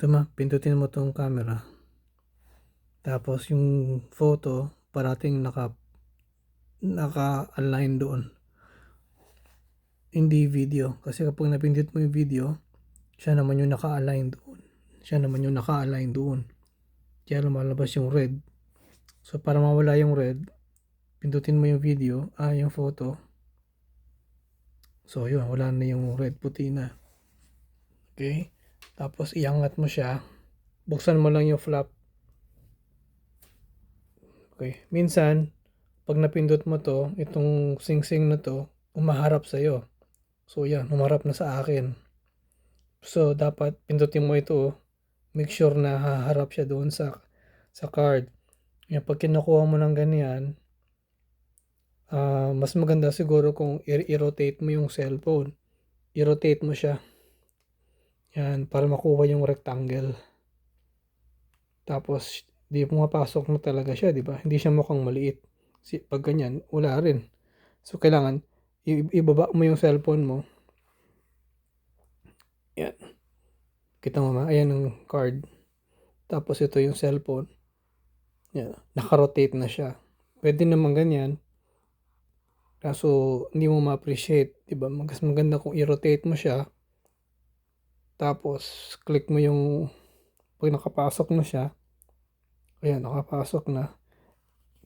Ito ma, pindutin mo tong camera. Tapos yung photo parating naka-align doon. Hindi video. Kasi kapag napindot mo yung video, siya naman yung naka-align doon. Siya naman yung naka-align doon. Kaya lumalabas yung red. So para mawala yung red, pindutin mo yung video, yung photo. So yun, wala na yung red, puti na. Okay? Tapos iangat mo siya. Buksan mo lang yung flap. Okay. Minsan, pag napindot mo to, itong sing-sing na to, umaharap sa'yo. So yan, umarap na sa akin. So dapat pindutin mo ito, make sure na haharap siya doon sa card. Yan, pag kinukuha mo ng ganyan, mas maganda siguro kung i-rotate mo yung cellphone. I-rotate mo siya. Yan, para makuha yung rectangle. Tapos, di pumapasok na talaga siya, di ba? Hindi siya mukhang maliit. Pag ganyan, wala rin. So, kailangan, ibaba mo yung cellphone mo. Yan. Kita mo ma? Ayan ang card. Tapos, ito yung cellphone. Yan. Naka-rotate na siya. Pwede naman ganyan. Kaso, hindi mo ma-appreciate. Diba? Mas maganda kung i-rotate mo siya. Tapos, click mo yung pag nakapasok na siya. Ayan, nakapasok na.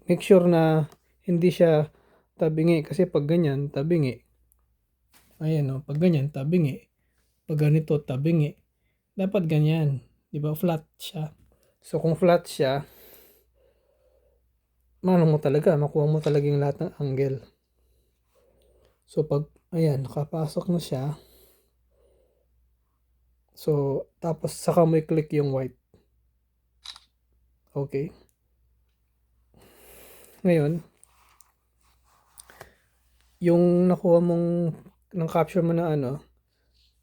Make sure na hindi siya tabingi. Kasi pag ganyan, tabingi. Ayan o, pag ganyan, tabingi. Pag ganito, tabingi. Dapat ganyan. Diba? Flat siya. So, kung flat siya, mo talaga, makuha mo talaga yung lahat ng angle. So, pag, ayan, nakapasok na siya. So, tapos saka mo i-click yung white. Okay. Ngayon, yung nakuha mong, ng capture mo na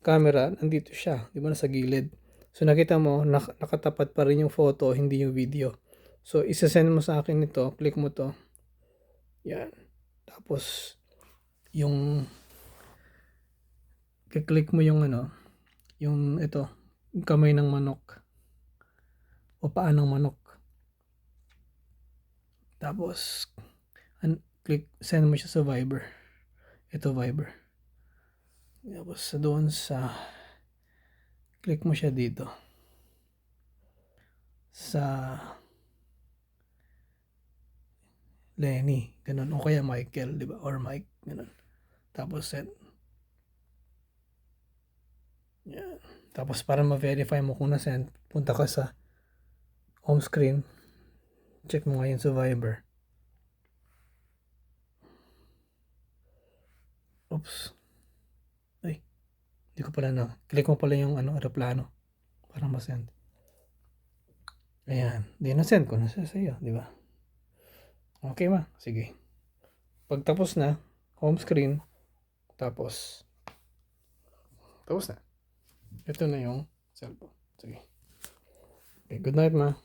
camera, nandito siya. Di ba, nasa gilid. So, nakita mo, nakatapat pa rin yung photo, hindi yung video. So, isa-send mo sa akin ito, click mo to. Yan. Tapos, yung, click mo yung yung ito, yung kamay ng manok. O paa ng manok. Tapos, click, send mo siya sa Viber. Ito Viber. Tapos doon sa click mo siya dito sa Lenny, ganun, o kaya Michael, di ba? Or Mike, ganun. Tapos send. Yan. Tapos para ma-verify mo kung na-send, punta ka sa home screen. Check mo ngayon sa Viber. Oops. Ay, hindi ko pala na. Click mo pala yung aeroplano para ma-send. Ayan, di na-send ko na sa iyo, di ba? Okay ma, sige. Pagtapos na, home screen, tapos na. Ito na yung cellphone. Sige. Okay, good night ma.